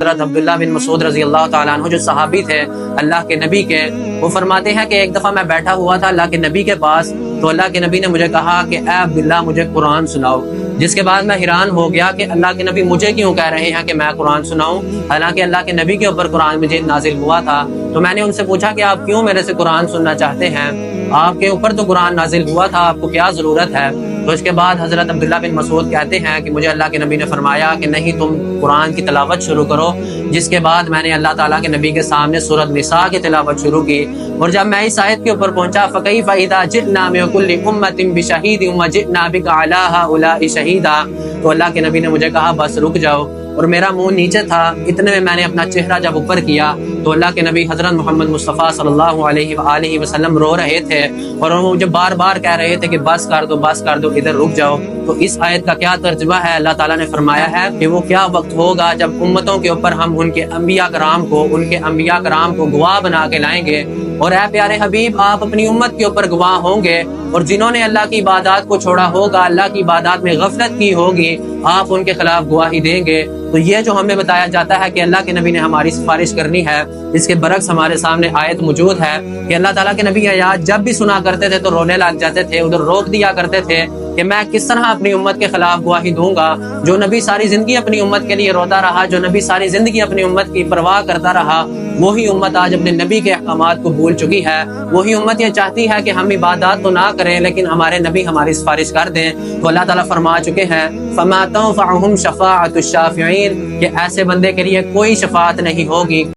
حضرت عبداللہ بن مسعود رضی اللہ تعالیٰ عنہ جو صحابی تھے اللہ کے نبی کے، وہ فرماتے ہیں کہ ایک دفعہ میں بیٹھا ہوا تھا اللہ کے نبی کے پاس، تو اللہ کے نبی نے مجھے کہا کہ اے عبداللہ مجھے قرآن سناؤ، جس کے بعد میں حیران ہو گیا کہ اللہ کے نبی مجھے کیوں کہہ رہے ہیں کہ میں قرآن سناؤں، حالانکہ اللہ کے نبی کے اوپر قرآن مجید نازل ہوا تھا۔ تو میں نے ان سے پوچھا کہ آپ کیوں میرے سے قرآن سننا چاہتے ہیں، آپ کے اوپر تو قرآن نازل ہوا تھا، آپ کو کیا ضرورت ہے؟ تو اس کے بعد حضرت عبداللہ بن مسعود کہتے ہیں کہ مجھے اللہ کے نبی نے فرمایا کہ نہیں، تم قرآن کی تلاوت شروع کرو، جس کے بعد میں نے اللہ تعالیٰ کے نبی کے سامنے سورۃ نساء کی تلاوت شروع کی، اور جب میں اس آیت کے اوپر پہنچا فَكَيْفَ إِذَا جِئْنَا مِن كُلِّ أُمَّةٍ بِشَهِيدٍ وَجِئْنَا بِكَ عَلَىٰ هَٰؤُلَاءِ شَهِيدًا، تو اللہ کے نبی نے مجھے کہا بس رک جاؤ، اور میرا منہ نیچے تھا، اتنے میں میں نے اپنا چہرہ جب اوپر کیا تو اللہ کے نبی حضرت محمد مصطفیٰ صلی اللہ علیہ وآلہ وسلم رو رہے تھے، اور وہ مجھے بار بار کہہ رہے تھے کہ بس کر دو، بس کر دو، ادھر رک جاؤ۔ تو اس آیت کا کیا ترجمہ ہے؟ اللہ تعالیٰ نے فرمایا ہے کہ وہ کیا وقت ہوگا جب امتوں کے اوپر ہم ان کے انبیاء کرام کو گواہ بنا کے لائیں گے، اور اے پیارے حبیب آپ اپنی امت کے اوپر گواہ ہوں گے، اور جنہوں نے اللہ کی عبادات کو چھوڑا ہوگا، اللہ کی عبادات میں غفلت کی ہوگی، آپ ان کے خلاف گواہی دیں گے۔ تو یہ جو ہمیں بتایا جاتا ہے کہ اللہ کے نبی نے ہماری سفارش کرنی ہے، اس کے برعکس ہمارے سامنے آیت موجود ہے کہ اللہ تعالیٰ کے نبی آیات جب بھی سنا کرتے تھے تو رونے لگ جاتے تھے، ادھر روک دیا کرتے تھے کہ میں کس طرح اپنی امت کے خلاف گواہی دوں گا۔ جو نبی ساری زندگی اپنی امت کے لیے روتا رہا، جو نبی ساری زندگی اپنی امت کی پرواہ کرتا رہا، وہی امت آج اپنے نبی کے احکامات کو بھول چکی ہے۔ وہی امت یہ چاہتی ہے کہ ہم عبادات تو نہ کریں لیکن ہمارے نبی ہماری سفارش کر دیں۔ تو اللہ تعالیٰ فرما چکے ہیں فَمَا تَنفَعُهُمْ شَفَاعَةُ الشَّافِعِينَ، کہ ایسے بندے کے لیے کوئی شفاعت نہیں ہوگی۔